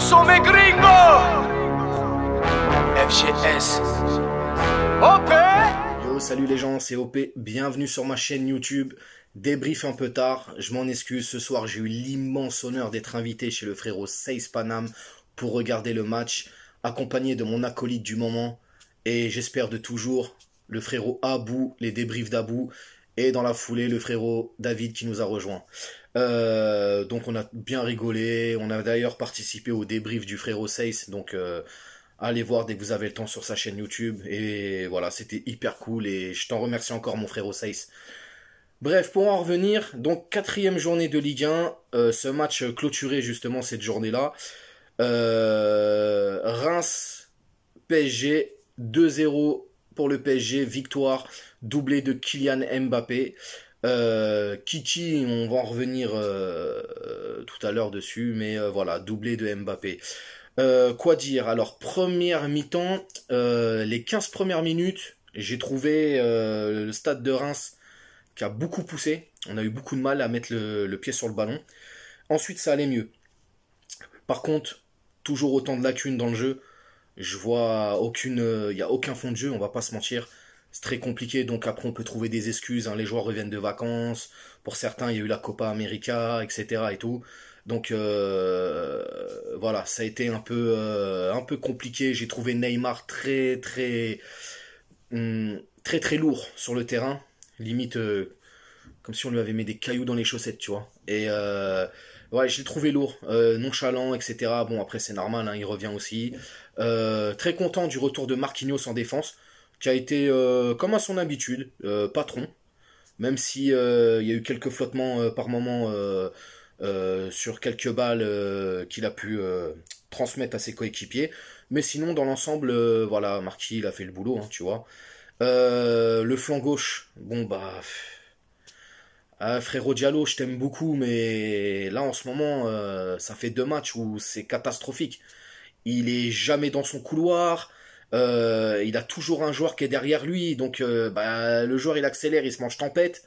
sont mes gringos. FGS. OP. Yo, salut les gens, c'est OP. Bienvenue sur ma chaîne YouTube. Débrief un peu tard, je m'en excuse. Ce soir, j'ai eu l'immense honneur d'être invité chez le frérot Seis Panam pour regarder le match, accompagné de mon acolyte du moment et j'espère de toujours, le frérot Abou, les débriefs d'Abou, et dans la foulée, le frérot David qui nous a rejoint. Donc on a bien rigolé, on a d'ailleurs participé au débrief du frérot Seis, donc allez voir dès que vous avez le temps sur sa chaîne YouTube, et voilà, c'était hyper cool, et je t'en remercie encore mon frérot Seis. Bref, pour en revenir, donc quatrième journée de Ligue 1, ce match clôturé justement cette journée-là, Reims PSG 2-0 pour le PSG, victoire, doublé de Kylian Mbappé. Kiki, on va en revenir tout à l'heure dessus, mais voilà, doublé de Mbappé. Quoi dire? Alors, première mi-temps, les 15 premières minutes, j'ai trouvé le stade de Reims qui a beaucoup poussé. On a eu beaucoup de mal à mettre le pied sur le ballon. Ensuite, ça allait mieux. Par contre, toujours autant de lacunes dans le jeu. Je vois il y a aucun fond de jeu, on va pas se mentir. C'est très compliqué, donc après on peut trouver des excuses, hein. Les joueurs reviennent de vacances. Pour certains, il y a eu la Copa América, etc. et tout. Donc voilà, ça a été un peu compliqué. J'ai trouvé Neymar très lourd sur le terrain. Limite, comme si on lui avait mis des cailloux dans les chaussettes, tu vois. Et ouais, je l'ai trouvé lourd, nonchalant, etc. Bon, après, c'est normal, hein, il revient aussi. Très content du retour de Marquinhos en défense, qui a été, comme à son habitude, patron. Même si il y a eu quelques flottements par moment sur quelques balles qu'il a pu transmettre à ses coéquipiers. Mais sinon, dans l'ensemble, voilà, Marquis, il a fait le boulot, hein, tu vois. Le flanc gauche, bon bah... frérot Diallo, je t'aime beaucoup, mais là en ce moment, ça fait 2 matchs où c'est catastrophique. Il est jamais dans son couloir, il a toujours un joueur qui est derrière lui, donc bah, le joueur il accélère, il se mange tempête.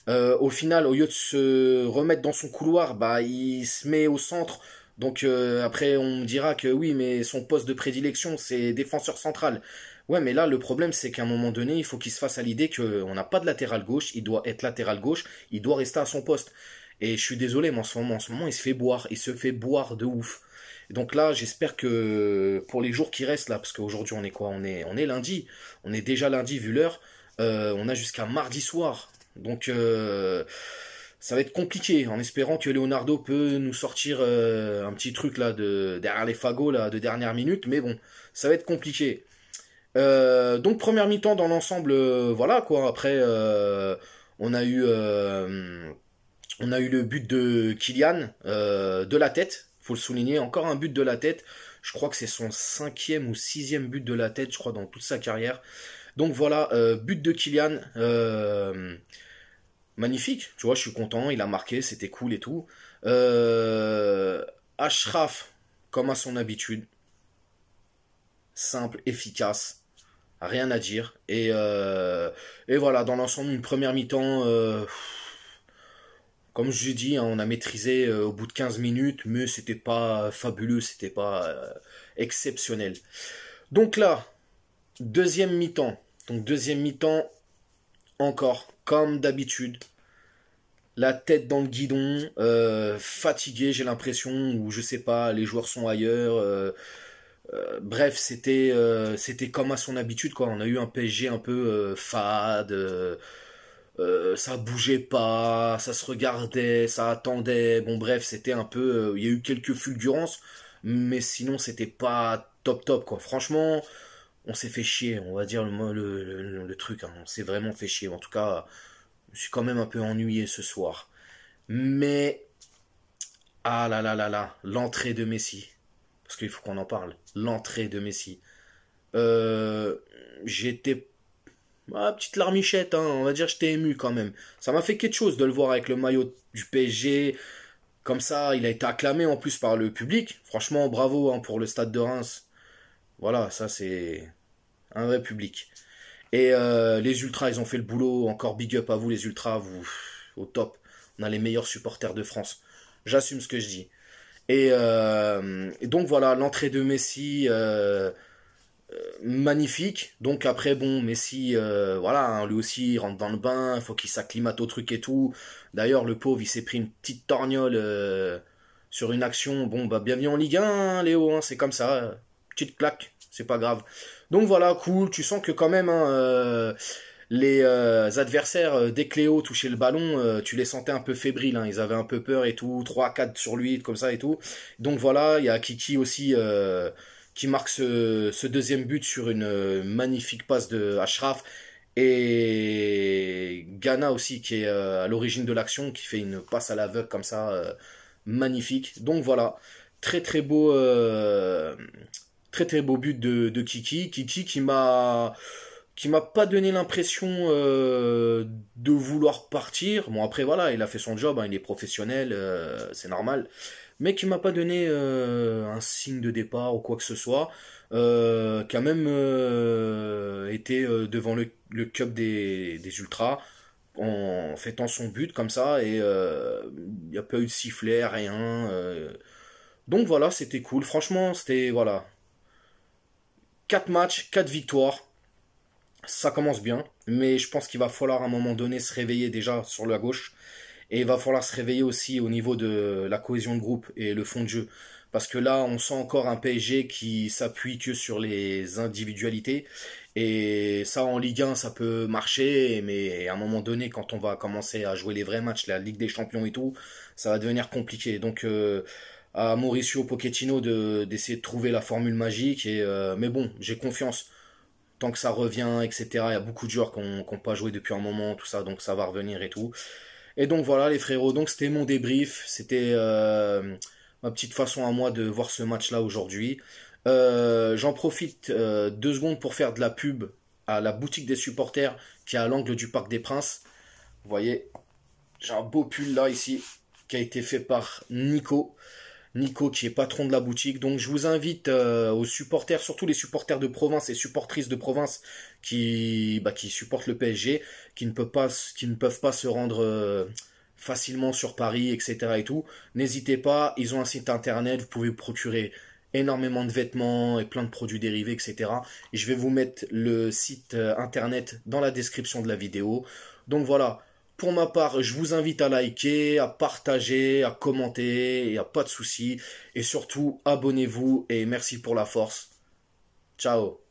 Au final, au lieu de se remettre dans son couloir, bah il se met au centre. Donc après on me dira que oui, mais son poste de prédilection c'est défenseur central. Ouais, mais là, le problème, c'est qu'à un moment donné, il faut qu'il se fasse à l'idée qu'on n'a pas de latéral gauche, il doit être latéral gauche, il doit rester à son poste. Et je suis désolé, mais en ce moment, il se fait boire de ouf. Et donc là, j'espère que pour les jours qui restent là, parce qu'aujourd'hui, on est quoi? On est lundi. On est déjà lundi, vu l'heure. On a jusqu'à mardi soir. Donc, ça va être compliqué, en espérant que Leonardo peut nous sortir un petit truc là, derrière les fagots, là, de dernière minute. Mais bon, ça va être compliqué. Donc première mi-temps dans l'ensemble, voilà quoi. Après, on a eu, on a eu le but de Kylian de la tête. Faut le souligner, encore un but de la tête. Je crois que c'est son 5e ou 6e but de la tête, je crois, dans toute sa carrière. Donc voilà, but de Kylian, magnifique. Tu vois, je suis content. Il a marqué, c'était cool et tout. Achraf, comme à son habitude, simple, efficace. Rien à dire. Et voilà, dans l'ensemble, une première mi-temps, comme je l'ai dit, hein, on a maîtrisé au bout de 15 minutes, mais c'était pas fabuleux, c'était pas exceptionnel. Donc là, deuxième mi-temps. Donc deuxième mi-temps, encore, comme d'habitude, la tête dans le guidon, fatigué, j'ai l'impression, ou je sais pas, les joueurs sont ailleurs. Bref, c'était comme à son habitude, quoi. On a eu un PSG un peu fade, ça bougeait pas, ça se regardait, ça attendait. Bon, bref, c'était un peu, il y a eu quelques fulgurances, mais sinon c'était pas top top, quoi. Franchement, on s'est fait chier, on va dire le truc, hein. On s'est vraiment fait chier. En tout cas, je me suis quand même un peu ennuyé ce soir. Mais ah là là là là, l'entrée de Messi. Parce qu'il faut qu'on en parle. L'entrée de Messi. J'étais... Ah, petite larmichette, hein, on va dire j'étais ému quand même. Ça m'a fait quelque chose de le voir avec le maillot du PSG. Comme ça, il a été acclamé en plus par le public. Franchement, bravo, hein, pour le stade de Reims. Voilà, ça c'est un vrai public. Et les ultras, ils ont fait le boulot. Encore big up à vous les ultras, vous au top. On a les meilleurs supporters de France. J'assume ce que je dis. Et donc voilà, l'entrée de Messi, magnifique. Donc après, bon, Messi, voilà, hein, lui aussi, il rentre dans le bain, il faut qu'il s'acclimate au truc et tout. D'ailleurs, le pauvre, il s'est pris une petite torgnole sur une action. Bon, bah, bienvenue en Ligue 1, hein, Léo, hein, c'est comme ça. Petite claque, c'est pas grave. Donc voilà, cool, tu sens que quand même, hein, les adversaires, dès que Léo touchait le ballon, tu les sentais un peu fébriles, hein, ils avaient un peu peur et tout, 3-4 sur lui, comme ça et tout. Donc voilà, il y a Kiki aussi qui marque ce deuxième but sur une magnifique passe de Ashraf. Et Ghana aussi qui est à l'origine de l'action, qui fait une passe à l'aveugle comme ça, magnifique. Donc voilà, très très beau, très très beau but de Kiki. Kiki qui m'a pas donné l'impression de vouloir partir. Bon après voilà, il a fait son job, hein, il est professionnel, c'est normal. Mais qui m'a pas donné un signe de départ ou quoi que ce soit. Qui a même été devant le cup des Ultras en fêtant son but comme ça et il n'y a pas eu de sifflet, rien. Donc voilà, c'était cool. Franchement, c'était voilà, 4 matchs, 4 victoires. Ça commence bien, mais je pense qu'il va falloir à un moment donné se réveiller déjà sur la gauche. Et il va falloir se réveiller aussi au niveau de la cohésion de groupe et le fond de jeu. Parce que là, on sent encore un PSG qui s'appuie que sur les individualités. Et ça, en Ligue 1, ça peut marcher. Mais à un moment donné, quand on va commencer à jouer les vrais matchs, la Ligue des Champions et tout, ça va devenir compliqué. Donc, à Mauricio Pochettino d'essayer de trouver la formule magique. Mais bon, j'ai confiance tant que ça revient, etc. Il y a beaucoup de joueurs qui n'ont pas joué depuis un moment, tout ça, donc ça va revenir et tout. Et donc voilà les frérots, donc c'était mon débrief, c'était ma petite façon à moi de voir ce match-là aujourd'hui. J'en profite 2 secondes pour faire de la pub à la boutique des supporters qui est à l'angle du Parc des Princes. Vous voyez, j'ai un beau pull là ici qui a été fait par Nico. Nico qui est patron de la boutique. Donc je vous invite aux supporters, surtout les supporters de province et supportrices de province qui supportent le PSG, qui ne peuvent pas se rendre facilement sur Paris, etc. et tout. N'hésitez pas, ils ont un site internet, vous pouvez vous procurer énormément de vêtements et plein de produits dérivés, etc. Et je vais vous mettre le site internet dans la description de la vidéo. Donc voilà. Pour ma part, je vous invite à liker, à partager, à commenter, il n'y a pas de souci. Et surtout, abonnez-vous et merci pour la force. Ciao.